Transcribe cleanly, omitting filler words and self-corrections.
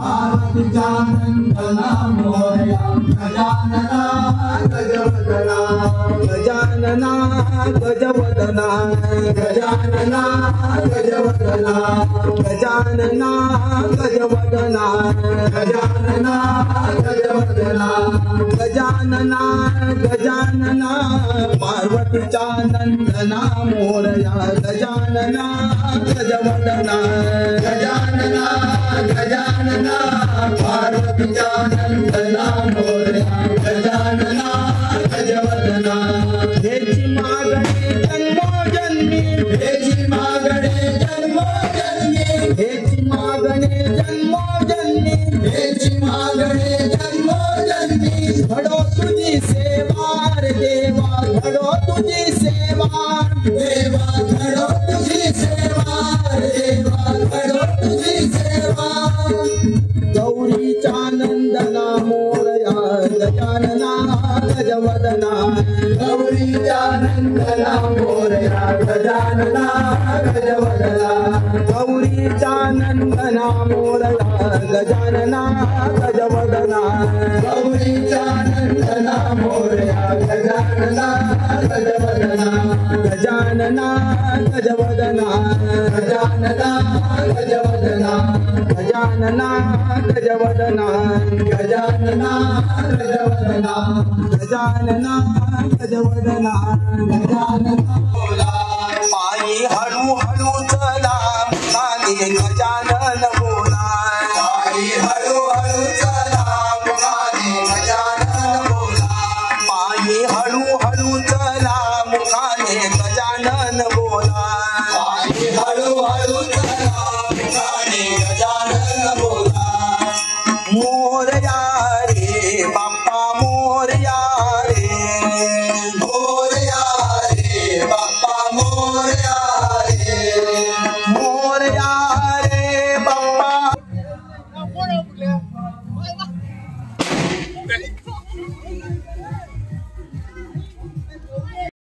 पार्वतीचा नंदना मोरया गजानना गजवदना गजानना गजवदना गजानना गजवदना गजानना गजवदना गजानना गजवदना गजानना गजानना पार्वतीचा नंदना मोरया गजानना गजवदना गजानना गजानना पार्वतीचा नंदना मोरया गजानना गजवदना हेची मागणी जन्मोजन्मी हेची मागणी जन्मोजन्मी हेची मागणी जन्मोजन्मी हेची मागणी जन्मोजन्मी घडो तुझी सेवा रे देवा घडो तुझी सेवा देवा घडो तुझी सेवा देवा घडो तुझी सेवा गौरीचा नंदना मोरया गजानना गजवदना गौरीचा नंदना मोरया गजानना गजवदना गौरीचा नंदना मोरया गजानना गजवदना गौरीचा नंदना मोरया गजानना गजवदना गजानना गजवदना गजानना गजवदना गजानना गजवदना गजानना गजवदना गजानना गजवदना गजानना बोला पायी हळू हळू चला मुखाने गजानन बोला पायी हळू हळू चला मुखाने गजानन बोला पायी हळू हळू चला मुखाने गजानन बोला पायी हळू हळू चला मुखाने गजानन बोला मोरया रे बाप्पा मोरया रे